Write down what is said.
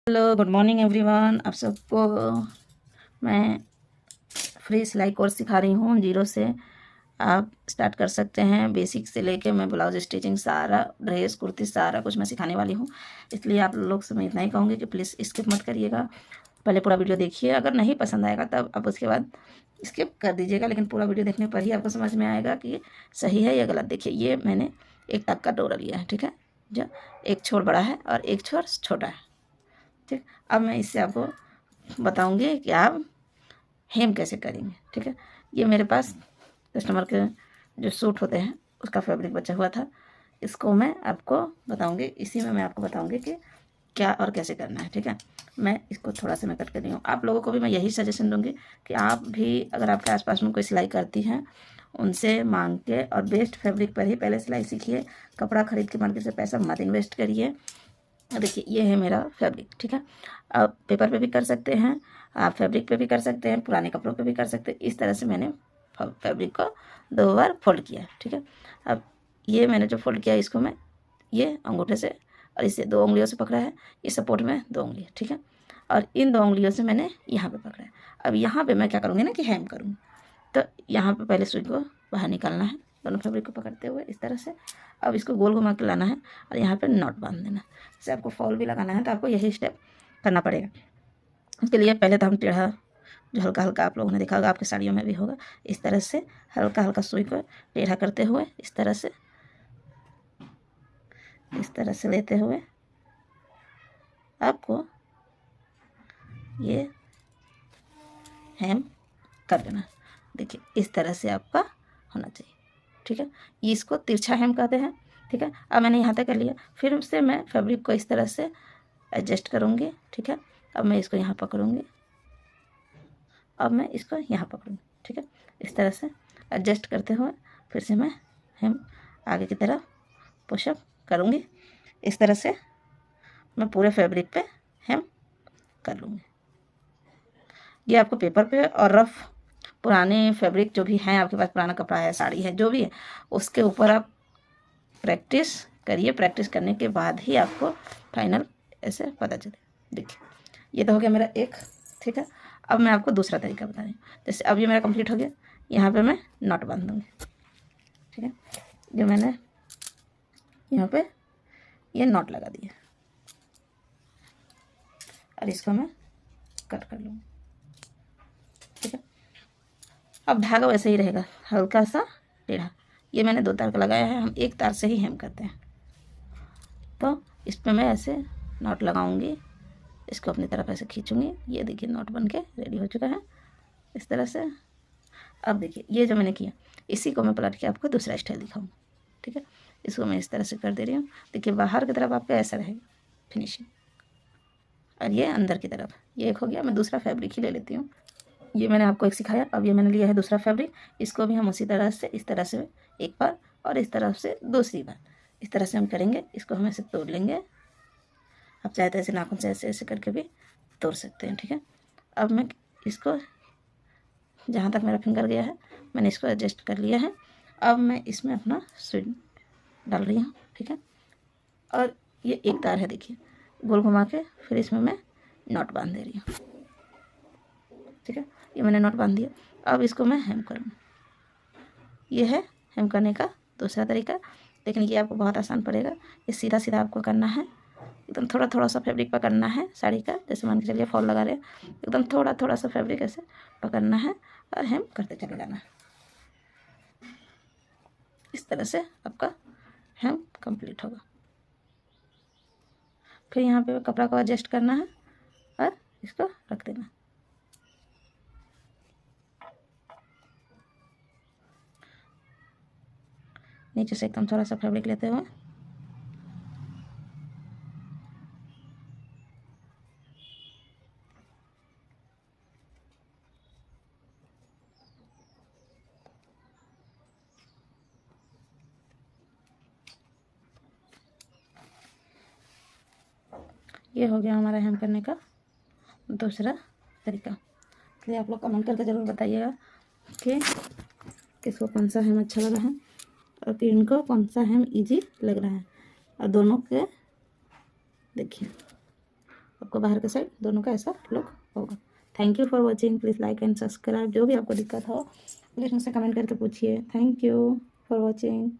Hello, good morning everyone. आप सबको मैं फ्री सिलाई कोर्स सिखा रही हूँ जीरो से। आप स्टार्ट कर सकते हैं बेसिक से लेके मैं ब्लाउज स्टिचिंग सारा, ड्रेस कुर्ती सारा कुछ मैं सिखाने वाली हूँ। इसलिए आप लोग से मैं इतना ही कहूँगी कि प्लीज़ स्किप मत करिएगा। पहले पूरा वीडियो देखिए, अगर नहीं पसंद आएगा तब आप उसके बाद स्किप कर दीजिएगा, लेकिन पूरा वीडियो देखने पर ही आपको समझ में आएगा कि सही है या गलत। देखिए, ये मैंने एक तक का डोरा लिया है, ठीक है, जो एक छोर बड़ा है और एक छोर छोटा है, ठीक। अब मैं इससे आपको बताऊंगी कि आप हेम कैसे करेंगे, ठीक है। ये मेरे पास कस्टमर के जो सूट होते हैं उसका फैब्रिक बचा हुआ था, इसको मैं आपको बताऊंगी, इसी में मैं आपको बताऊंगी कि क्या और कैसे करना है, ठीक है। मैं इसको थोड़ा सा मैं कट कर रही हूँ। आप लोगों को भी मैं यही सजेशन दूंगी कि आप भी अगर आपके आसपास में कोई सिलाई करती हैं उनसे मांग के और बेस्ट फैब्रिक पर ही पहले सिलाई सीखिए। कपड़ा खरीद के मार्केट से पैसा मत इन्वेस्ट करिए। देखिए, ये है मेरा फैब्रिक, ठीक है। आप पेपर पे भी कर सकते हैं, आप फैब्रिक पे भी कर सकते हैं, पुराने कपड़ों पे भी कर सकते हैं। इस तरह से मैंने फैब्रिक को 2 बार फोल्ड किया है, ठीक है। अब ये मैंने जो फोल्ड किया है इसको मैं ये अंगूठे से और इसे 2 उंगलियों से पकड़ा है, इस सपोर्ट में 2 उंगली, ठीक है। और इन 2 उंगलियों से मैंने यहाँ पे पकड़ा है। अब यहाँ पे मैं क्या करूँगी ना कि हेम करूँगी। तो यहाँ पे पहले सुई को बाहर निकालना है, दोनों फैब्रिक को पकड़ते हुए इस तरह से। अब इसको गोल घुमा के लाना है और यहाँ पे नॉट बांध देना है। जैसे आपको फॉल भी लगाना है तो आपको यही स्टेप करना पड़ेगा। उसके लिए पहले तो हम टेढ़ा, जो हल्का हल्का आप लोगों ने देखा होगा, आपके साड़ियों में भी होगा, इस तरह से हल्का हल्का सुई को टेढ़ा करते हुए इस तरह से लेते हुए आपको ये हेम कर देना। देखिए, इस तरह से आपका होना चाहिए, ठीक है। इसको तिरछा हेम कहते हैं, ठीक है। अब मैंने यहाँ तक कर लिया, फिर से मैं फैब्रिक को इस तरह से एडजस्ट करूँगी, ठीक है। अब मैं इसको यहाँ पकड़ूँगी, अब मैं इसको यहाँ पकड़ूँगी, ठीक है। इस तरह से एडजस्ट करते हुए फिर से मैं हेम आगे की तरफ पुशअप करूँगी। इस तरह से मैं पूरे फैब्रिक पे हेम कर लूँगी। ये आपको पेपर पे और रफ पुराने फैब्रिक जो भी हैं आपके पास, पुराना कपड़ा है, साड़ी है, जो भी है, उसके ऊपर आप प्रैक्टिस करिए। प्रैक्टिस करने के बाद ही आपको फाइनल ऐसे पता चले। देखिए, ये तो हो गया मेरा एक, ठीक है। अब मैं आपको दूसरा तरीका बता रही हूँ। जैसे अब ये मेरा कंप्लीट हो गया, यहाँ पे मैं नॉट बांध दूँगी, ठीक है। जो मैंने यहाँ पे ये नॉट लगा दिया और इसको मैं कट कर लूँगी, ठीक है। अब धागा वैसे ही रहेगा, हल्का सा टेढ़ा। ये मैंने 2 तार का लगाया है, हम 1 तार से ही हेम करते हैं। तो इस पर मैं ऐसे नॉट लगाऊंगी, इसको अपनी तरफ ऐसे खींचूंगी। ये देखिए, नॉट बन के रेडी हो चुका है इस तरह से। अब देखिए, ये जो मैंने किया इसी को मैं पलट के आपको दूसरा स्टाइल दिखाऊंगी, ठीक है। इसको मैं इस तरह से कर दे रही हूँ। देखिए, बाहर की तरफ आपका ऐसा रहेगा फिनिशिंग, और ये अंदर की तरफ। ये एक हो गया। मैं दूसरा फैब्रिक ही ले लेती हूँ। ये मैंने आपको एक सिखाया, अब ये मैंने लिया है दूसरा फैब्रिक। इसको भी हम उसी तरह से इस तरह से एक बार और इस तरफ से दूसरी बार इस तरह से हम करेंगे। इसको हम ऐसे तोड़ लेंगे। आप चाहे तो ऐसे नाखून से ऐसे ऐसे करके भी तोड़ सकते हैं, ठीक है। अब मैं इसको जहाँ तक मेरा फिंगर गया है मैंने इसको एडजस्ट कर लिया है। अब मैं इसमें अपना सुई डाल रही हूँ, ठीक है। और ये एक तार है, देखिए, गोल घुमा के फिर इसमें मैं नॉट बांध दे रही हूँ, ठीक है। ये मैंने नॉट बांध दिया। अब इसको मैं हेम करूँगी। ये है हेम करने का दूसरा तरीका, लेकिन ये आपको बहुत आसान पड़ेगा। ये सीधा सीधा आपको करना है, एकदम थोड़ा थोड़ा सा फैब्रिक पकड़ना है साड़ी का। जैसे मान के चलिए फॉल लगा रहे हैं, एकदम थोड़ा थोड़ा सा फैब्रिक ऐसे पकड़ना है और हेम करते चले जाना है। इस तरह से आपका हेम कंप्लीट होगा। फिर यहाँ पे कपड़ा को एडजस्ट करना है और इसको रख देना। नीचे से एकदम थोड़ा सा फैब्रिक लेते हुए ये हो गया हमारा हेम करने का दूसरा तरीका। इसलिए आप लोग कमेंट करके ज़रूर बताइएगा कि किसको कौन सा हेम अच्छा लगा है और कि इनको कौन सा हेम इजी लग रहा है। और दोनों के देखिए आपको बाहर का साइड दोनों का ऐसा लुक होगा। Thank you for watching. Please like and subscribe. जो भी आपको दिक्कत हो प्लीज़ मुझसे कमेंट करके पूछिए। Thank you for watching.